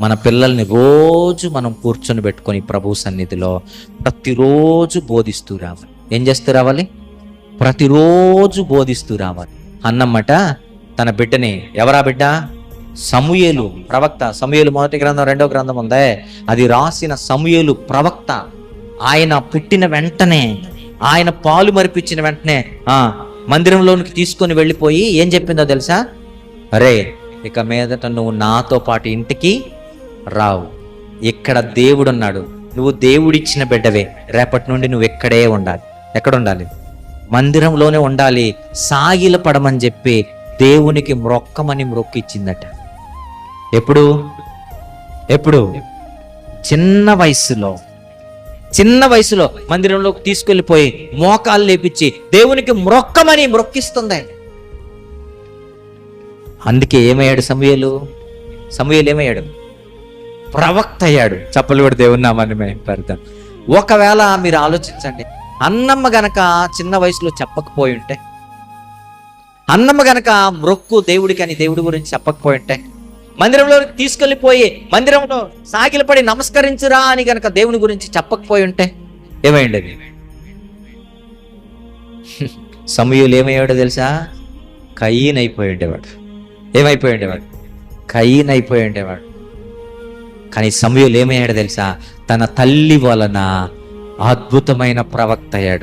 మన పిల్లల్ని రోజు మనం కూర్చొని పెట్టుకొని ప్రభు సన్నిధిలో ప్రతిరోజు బోధిస్తూ రావాలి. ఏం చేస్తూ రావాలి? ప్రతిరోజు బోధిస్తూ రావాలి. అన్నమ్మట తన బిడ్డని, ఎవరా బిడ్డ? సమూయేలు ప్రవక్త. సమూయేలు మొదటి గ్రంథం, రెండో గ్రంథం ఉందే, అది రాసిన సమూయేలు ప్రవక్త. ఆయన పుట్టిన వెంటనే, ఆయన పాలు మరిపించిన వెంటనే మందిరంలోనికి తీసుకొని వెళ్ళిపోయి ఏం చెప్పిందో తెలుసా? అరే, ఇక మీదట నువ్వు నాతో పాటు ఇంటికి రావు. ఇక్కడ దేవుడున్నాడు, నువ్వు దేవుడిచ్చిన బిడ్డవే, రేపటి నుండి నువ్వు ఎక్కడే ఉండాలి. ఎక్కడ ఉండాలి? మందిరంలోనే ఉండాలి. సాగిల పడమని చెప్పి దేవునికి మ్రొక్కమని మ్రొక్కిచ్చిందట. ఎప్పుడు చిన్న వయసులో మందిరంలోకి తీసుకెళ్ళిపోయి మోకాలు లేపించి దేవునికి మ్రొక్కమని మ్రొక్కిస్తుంది. అందుకే ఏమయ్యాడు సమూయేలు ఏమయ్యాడు? ప్రవక్త అయ్యాడు. చప్పలు కూడా దేవుని నామాన్ని మేము పెడతాం. ఒకవేళ మీరు ఆలోచించండి, అన్నమ్మ గనక చిన్న వయసులో చెప్పకపోయి ఉంటే, అన్నమ్మ గనక మ్రొక్కు దేవుడికి అని దేవుడి గురించి చెప్పకపోయి ఉంటే, మందిరంలో తీసుకెళ్ళిపోయి మందిరంలో సాగిలపడి నమస్కరించురా అని గనక దేవుని గురించి చెప్పకపోయి ఉంటే ఏమైండేది? సమూయేలు ఏమయ్యాడో తెలుసా? కయీన్ అయిపోయి ఉండేవాడు. కయీన్ అయిపోయి ఉండేవాడు. కానీ సమూయేలు ఏమయ్యాడో తెలుసా? తన తల్లి వలన అద్భుతమైన ప్రవక్త అయ్యాడు.